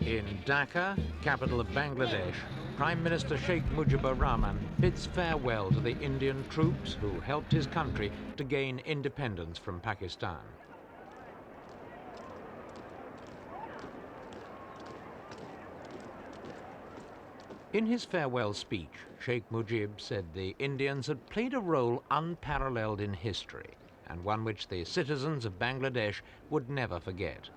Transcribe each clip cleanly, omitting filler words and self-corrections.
In Dhaka, capital of Bangladesh, Prime Minister Sheikh Mujibur Rahman bids farewell to the Indian troops who helped his country to gain independence from Pakistan. In his farewell speech, Sheikh Mujib said the Indians had played a role unparalleled in history, and one which the citizens of Bangladesh would never forget.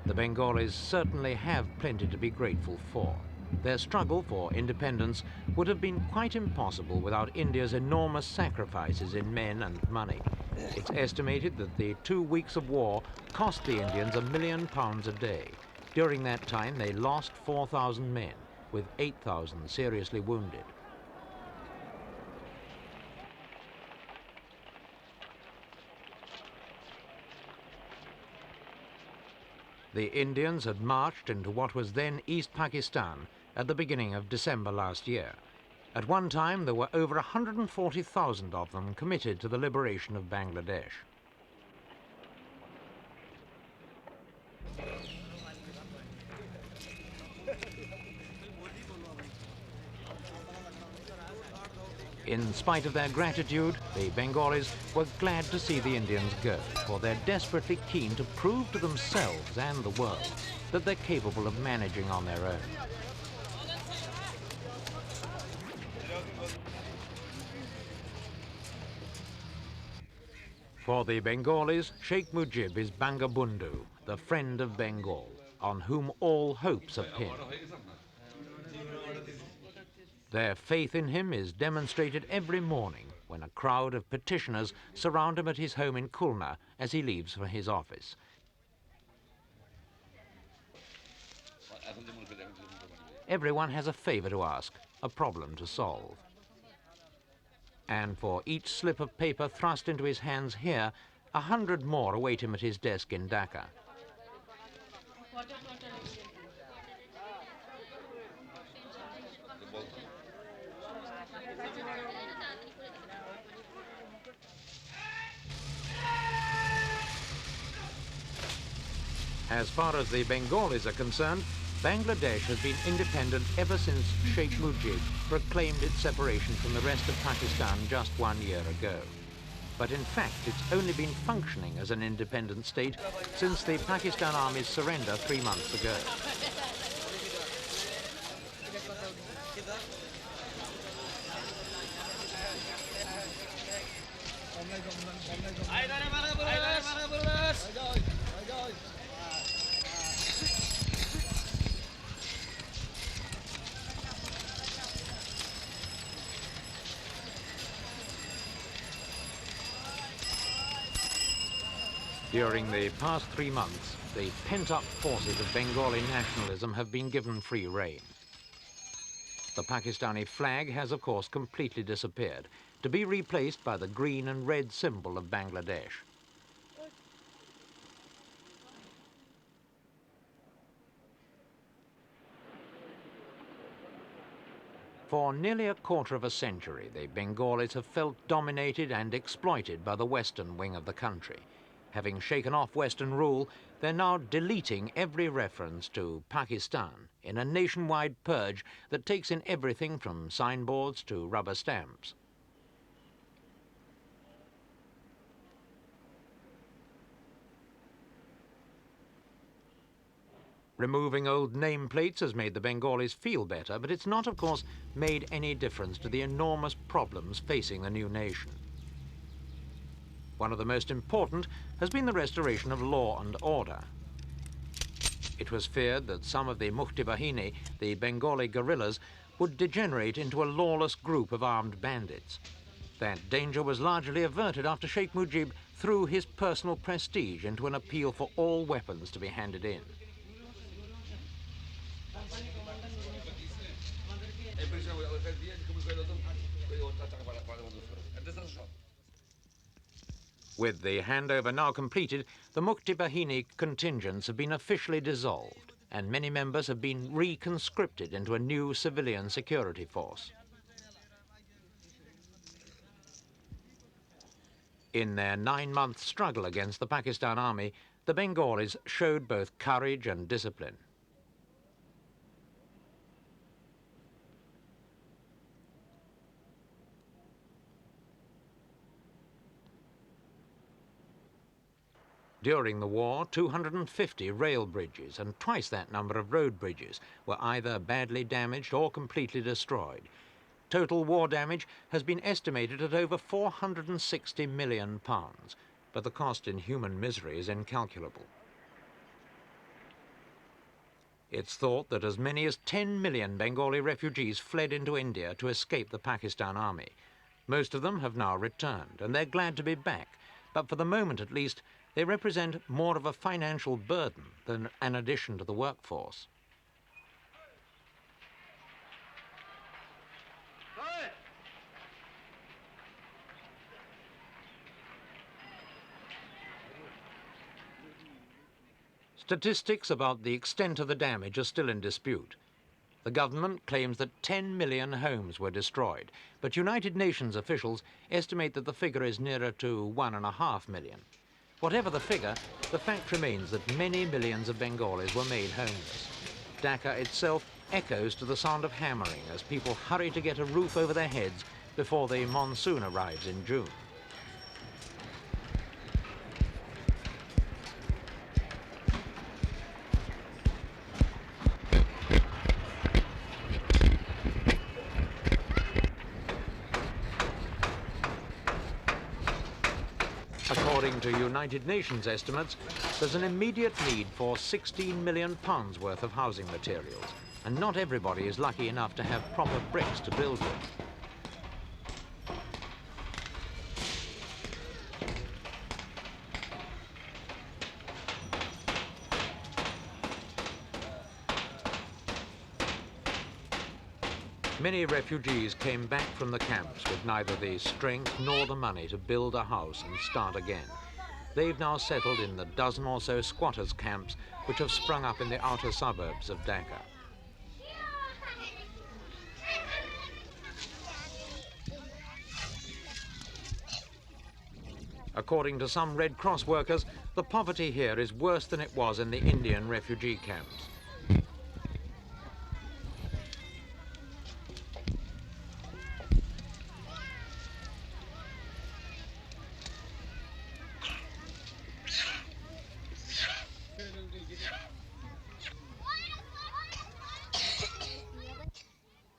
The Bengalis certainly have plenty to be grateful for. Their struggle for independence would have been quite impossible without India's enormous sacrifices in men and money. It's estimated that the 2 weeks of war cost the Indians £1 million a day. During that time, they lost 4,000 men, with 8,000 seriously wounded. The Indians had marched into what was then East Pakistan at the beginning of December last year. At one time, there were over 140,000 of them committed to the liberation of Bangladesh. In spite of their gratitude, the Bengalis were glad to see the Indians go, for they're desperately keen to prove to themselves and the world that they're capable of managing on their own. For the Bengalis, Sheikh Mujib is Bangabundu, the friend of Bengal, on whom all hopes are pinned. Their faith in him is demonstrated every morning when a crowd of petitioners surround him at his home in Khulna as he leaves for his office. Everyone has a favor to ask, a problem to solve. And for each slip of paper thrust into his hands here, 100 more await him at his desk in Dhaka. As far as the Bengalis are concerned, Bangladesh has been independent ever since Sheikh Mujib proclaimed its separation from the rest of Pakistan just 1 year ago. But in fact, it's only been functioning as an independent state since the Pakistan Army's surrender 3 months ago. During the past 3 months, the pent-up forces of Bengali nationalism have been given free rein. The Pakistani flag has, of course, completely disappeared, to be replaced by the green and red symbol of Bangladesh. For nearly a quarter of a century, the Bengalis have felt dominated and exploited by the western wing of the country. Having shaken off Western rule, they're now deleting every reference to Pakistan in a nationwide purge that takes in everything from signboards to rubber stamps. Removing old nameplates has made the Bengalis feel better, but it's not, of course, made any difference to the enormous problems facing the new nation. One of the most important has been the restoration of law and order. It was feared that some of the Mukti Bahini, the Bengali guerrillas, would degenerate into a lawless group of armed bandits. That danger was largely averted after Sheikh Mujib threw his personal prestige into an appeal for all weapons to be handed in. With the handover now completed, the Mukti Bahini contingents have been officially dissolved, and many members have been reconscripted into a new civilian security force. In their 9-month struggle against the Pakistan Army, the Bengalis showed both courage and discipline. During the war, 250 rail bridges and twice that number of road bridges were either badly damaged or completely destroyed. Total war damage has been estimated at over £460 million, but the cost in human misery is incalculable. It's thought that as many as 10 million Bengali refugees fled into India to escape the Pakistan army. Most of them have now returned, and they're glad to be back, but for the moment at least, they represent more of a financial burden than an addition to the workforce. Statistics about the extent of the damage are still in dispute. The government claims that 10 million homes were destroyed, but United Nations officials estimate that the figure is nearer to 1.5 million. Whatever the figure, the fact remains that many millions of Bengalis were made homeless. Dhaka itself echoes to the sound of hammering as people hurry to get a roof over their heads before the monsoon arrives in June. According to United Nations estimates, there's an immediate need for £16 million worth of housing materials, and not everybody is lucky enough to have proper bricks to build with. Many refugees came back from the camps with neither the strength nor the money to build a house and start again. They've now settled in the dozen or so squatters' camps which have sprung up in the outer suburbs of Dhaka. According to some Red Cross workers, the poverty here is worse than it was in the Indian refugee camps.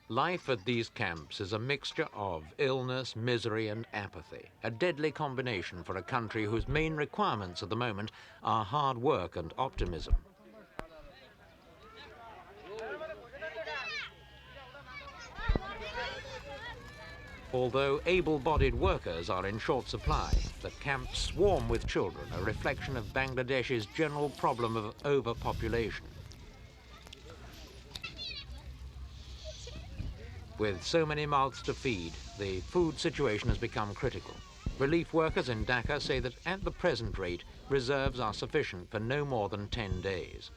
Life at these camps is a mixture of illness, misery and apathy, a deadly combination for a country whose main requirements at the moment are hard work and optimism. Although able-bodied workers are in short supply, the camps swarm with children, a reflection of Bangladesh's general problem of overpopulation. With so many mouths to feed, the food situation has become critical. Relief workers in Dhaka say that at the present rate, reserves are sufficient for no more than 10 days.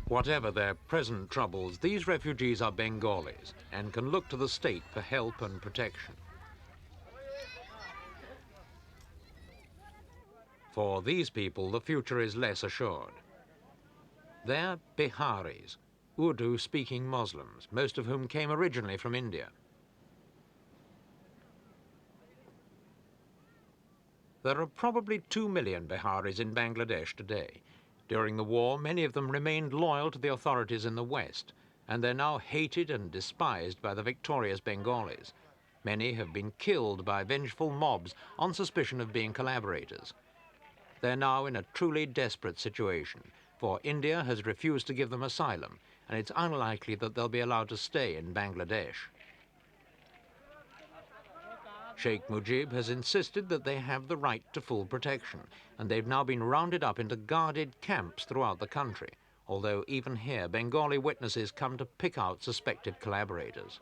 Whatever their present troubles, these refugees are Bengalis and can look to the state for help and protection. For these people, the future is less assured. They're Biharis, Urdu-speaking Muslims, most of whom came originally from India. There are probably 2 million Biharis in Bangladesh today. During the war, many of them remained loyal to the authorities in the West, and they're now hated and despised by the victorious Bengalis. Many have been killed by vengeful mobs on suspicion of being collaborators. They're now in a truly desperate situation, for India has refused to give them asylum, and it's unlikely that they'll be allowed to stay in Bangladesh. Sheikh Mujib has insisted that they have the right to full protection, and they've now been rounded up into guarded camps throughout the country, although even here Bengali witnesses come to pick out suspected collaborators.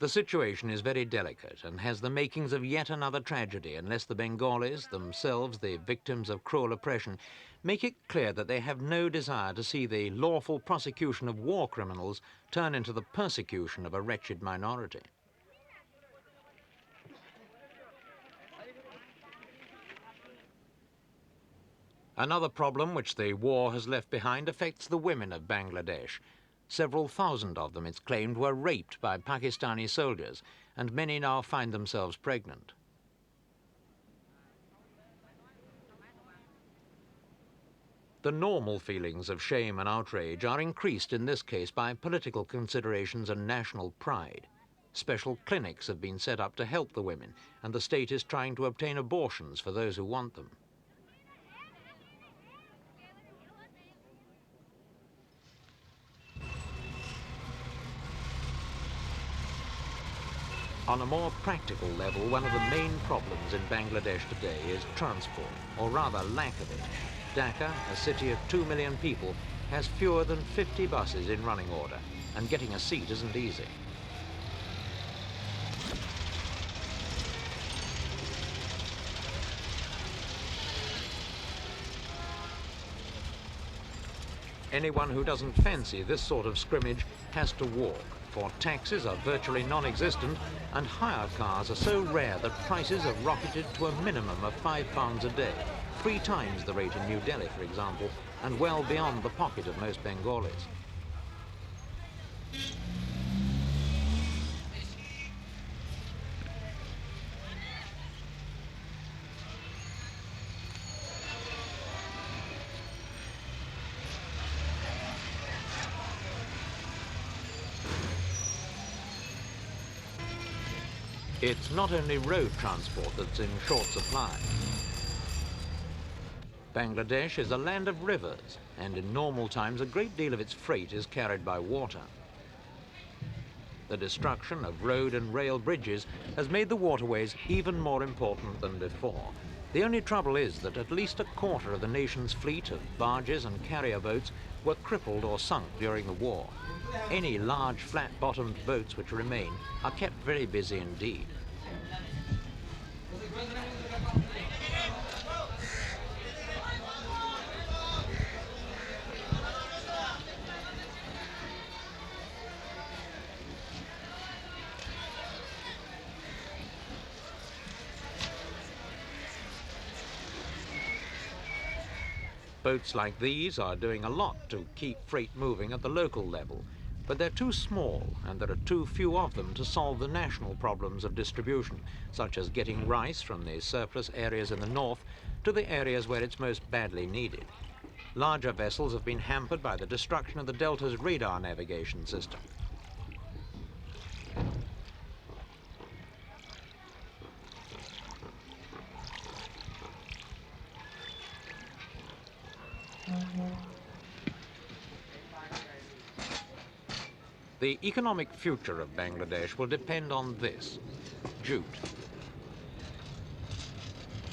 The situation is very delicate and has the makings of yet another tragedy unless the Bengalis, themselves the victims of cruel oppression, make it clear that they have no desire to see the lawful prosecution of war criminals turn into the persecution of a wretched minority. Another problem which the war has left behind affects the women of Bangladesh. Several thousand of them, it's claimed, were raped by Pakistani soldiers, and many now find themselves pregnant. The normal feelings of shame and outrage are increased in this case by political considerations and national pride. Special clinics have been set up to help the women, and the state is trying to obtain abortions for those who want them. On a more practical level, one of the main problems in Bangladesh today is transport, or rather lack of it. Dhaka, a city of 2 million people, has fewer than 50 buses in running order, and getting a seat isn't easy. Anyone who doesn't fancy this sort of scrimmage has to walk, for taxis are virtually non-existent and hire cars are so rare that prices have rocketed to a minimum of £5 a day, 3 times the rate in New Delhi, for example, and well beyond the pocket of most Bengalis. It's not only road transport that's in short supply. Bangladesh is a land of rivers, and in normal times a great deal of its freight is carried by water. The destruction of road and rail bridges has made the waterways even more important than before. The only trouble is that at least a quarter of the nation's fleet of barges and carrier boats were crippled or sunk during the war. Any large flat-bottomed boats which remain are kept very busy indeed. Boats like these are doing a lot to keep freight moving at the local level, but they're too small and there are too few of them to solve the national problems of distribution, such as getting rice from the surplus areas in the north to the areas where it's most badly needed. Larger vessels have been hampered by the destruction of the Delta's radar navigation system. The economic future of Bangladesh will depend on this: jute.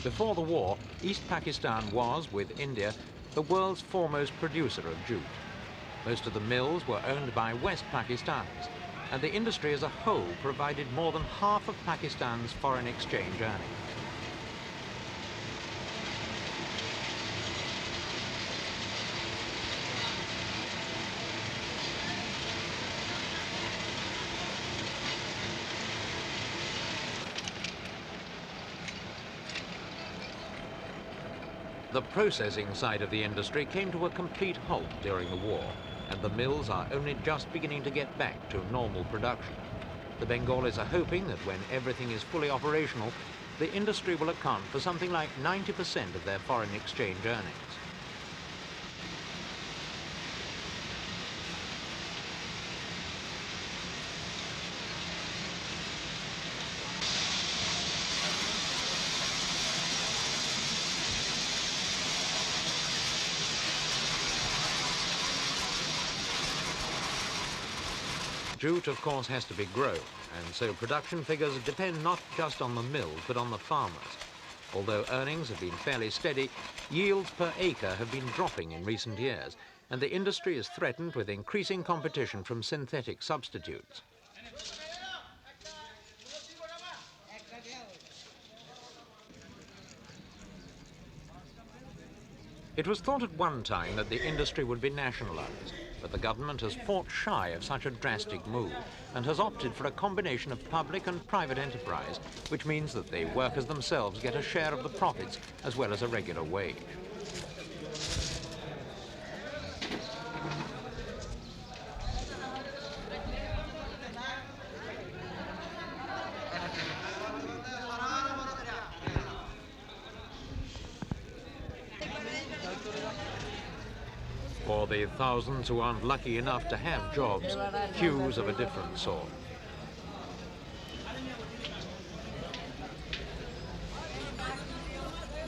Before the war, East Pakistan was, with India, the world's foremost producer of jute. Most of the mills were owned by West Pakistanis, and the industry as a whole provided more than half of Pakistan's foreign exchange earnings. The processing side of the industry came to a complete halt during the war, and the mills are only just beginning to get back to normal production. The Bengalis are hoping that when everything is fully operational, the industry will account for something like 90% of their foreign exchange earnings. Jute, of course, has to be grown, and so production figures depend not just on the mills, but on the farmers. Although earnings have been fairly steady, yields per acre have been dropping in recent years, and the industry is threatened with increasing competition from synthetic substitutes. It was thought at one time that the industry would be nationalised, but the government has fought shy of such a drastic move and has opted for a combination of public and private enterprise, which means that the workers themselves get a share of the profits as well as a regular wage. For the thousands who aren't lucky enough to have jobs, queues of a different sort.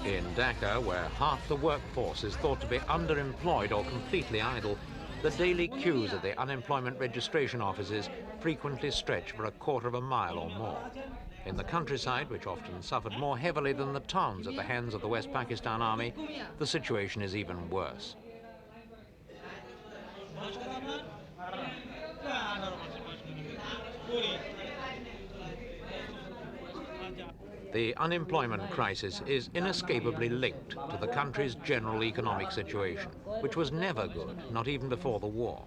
In Dhaka, where half the workforce is thought to be underemployed or completely idle, the daily queues at the unemployment registration offices frequently stretch for a quarter of a mile or more. In the countryside, which often suffered more heavily than the towns at the hands of the West Pakistan Army, the situation is even worse. The unemployment crisis is inescapably linked to the country's general economic situation, which was never good, not even before the war.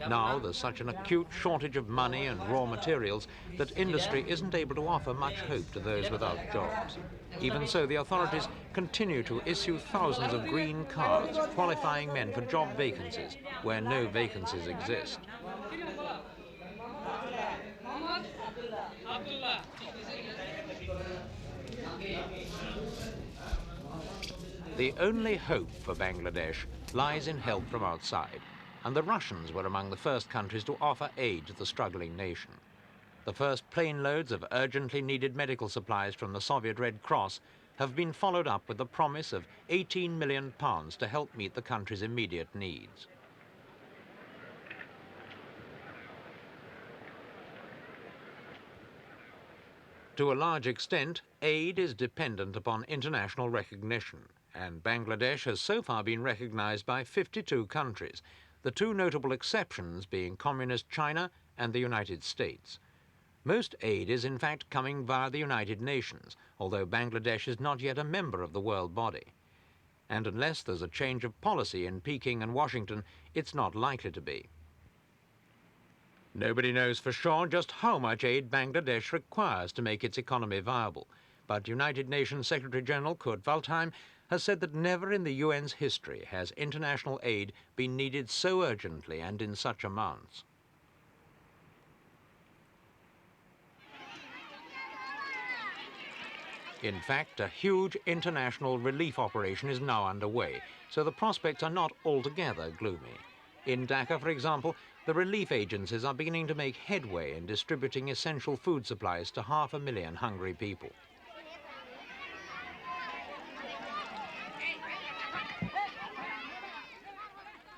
Now there's such an acute shortage of money and raw materials that industry isn't able to offer much hope to those without jobs. Even so, the authorities continue to issue thousands of green cards qualifying men for job vacancies where no vacancies exist. The only hope for Bangladesh lies in help from outside, and the Russians were among the first countries to offer aid to the struggling nation. The first plane loads of urgently needed medical supplies from the Soviet Red Cross have been followed up with the promise of £18 million to help meet the country's immediate needs. To a large extent, aid is dependent upon international recognition, and Bangladesh has so far been recognized by 52 countries, the two notable exceptions being Communist China and the United States. Most aid is in fact coming via the United Nations, although Bangladesh is not yet a member of the world body. And unless there's a change of policy in Peking and Washington, it's not likely to be. Nobody knows for sure just how much aid Bangladesh requires to make its economy viable, but United Nations Secretary-General Kurt Waldheim has said that never in the UN's history has international aid been needed so urgently and in such amounts. In fact, a huge international relief operation is now underway, so the prospects are not altogether gloomy. In Dhaka, for example, the relief agencies are beginning to make headway in distributing essential food supplies to 500,000 hungry people.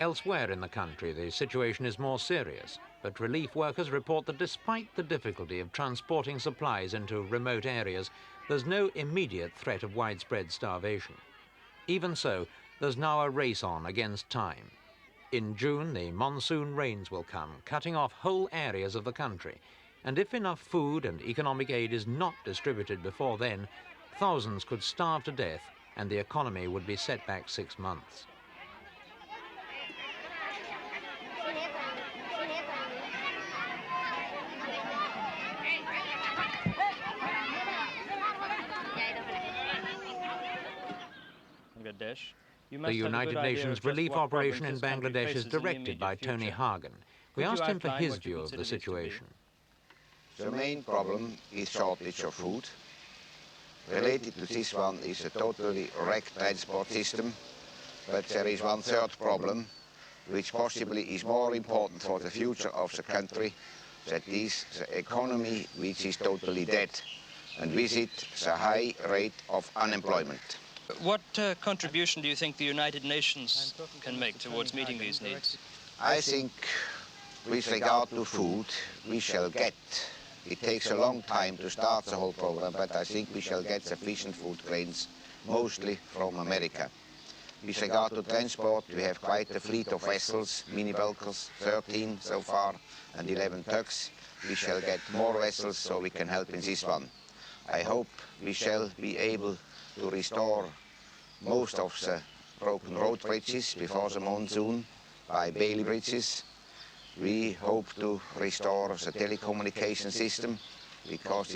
Elsewhere in the country, the situation is more serious, but relief workers report that despite the difficulty of transporting supplies into remote areas, there's no immediate threat of widespread starvation. Even so, there's now a race on against time. In June, the monsoon rains will come, cutting off whole areas of the country, and if enough food and economic aid is not distributed before then, thousands could starve to death and the economy would be set back 6 months. The United Nations relief operation in Bangladesh is directed by Tony Hagen. We asked him for his view of the situation. The main problem is shortage of food. Related to this one is a totally wrecked transport system, but there is one third problem, which possibly is more important for the future of the country, that is the economy, which is totally dead, and with it the high rate of unemployment. What contribution do you think the United Nations can make towards meeting these needs? I think with regard to food, we shall get, it takes a long time to start the whole program, but I think we shall get sufficient food grains, mostly from America. With regard to transport, we have quite a fleet of vessels, mini bulkers, 13 so far, and 11 tugs. We shall get more vessels so we can help in this one. I hope we shall be able to restore most of the broken road bridges before the monsoon by Bailey bridges. We hope to restore the telecommunication system because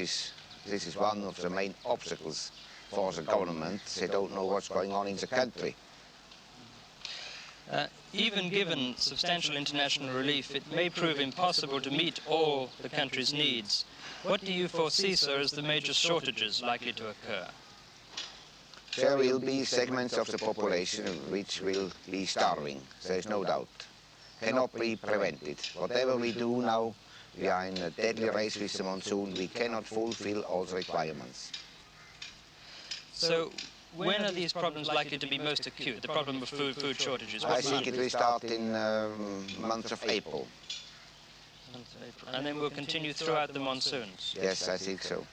this is one of the main obstacles for the government. They don't know what's going on in the country. Even given substantial international relief, it may prove impossible to meet all the country's needs. What do you foresee, sir, as the major shortages likely to occur? There will be segments of the population which will be starving, there is no doubt. Cannot be prevented. Whatever we do now, we are in a deadly race with the monsoon. We cannot fulfill all the requirements. So, when are these problems likely to be most acute, the problem of food shortages? I think it will start in month of April. And then will continue throughout the monsoons? Yes, I think so.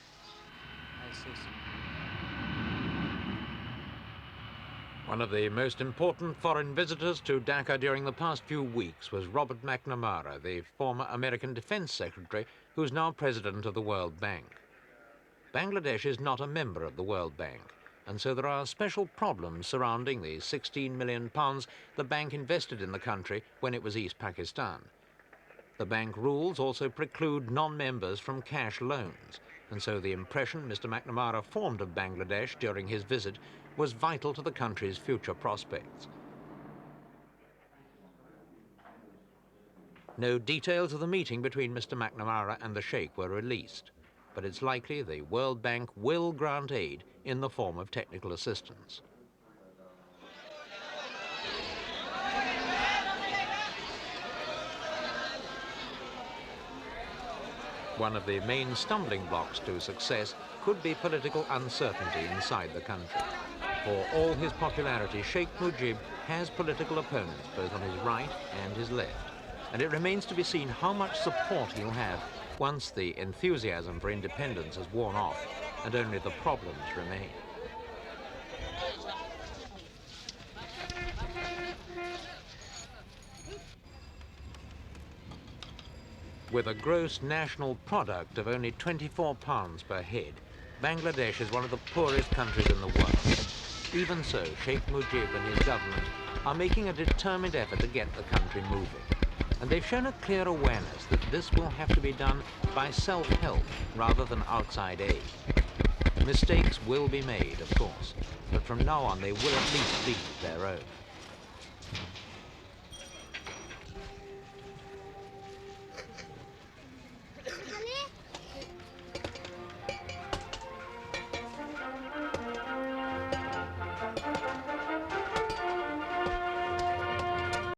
One of the most important foreign visitors to Dhaka during the past few weeks was Robert McNamara, the former American Defense Secretary, who's now president of the World Bank. Bangladesh is not a member of the World Bank, and so there are special problems surrounding the £16 million the bank invested in the country when it was East Pakistan. The bank rules also preclude non-members from cash loans, and so the impression Mr. McNamara formed of Bangladesh during his visit was vital to the country's future prospects. No details of the meeting between Mr. McNamara and the Sheikh were released, but it's likely the World Bank will grant aid in the form of technical assistance. One of the main stumbling blocks to success could be political uncertainty inside the country. For all his popularity, Sheikh Mujib has political opponents both on his right and his left, and it remains to be seen how much support he'll have once the enthusiasm for independence has worn off and only the problems remain. With a gross national product of only £24 per head, Bangladesh is one of the poorest countries in the world. Even so, Sheikh Mujib and his government are making a determined effort to get the country moving. And they've shown a clear awareness that this will have to be done by self-help rather than outside aid. Mistakes will be made, of course, but from now on they will at least be their own.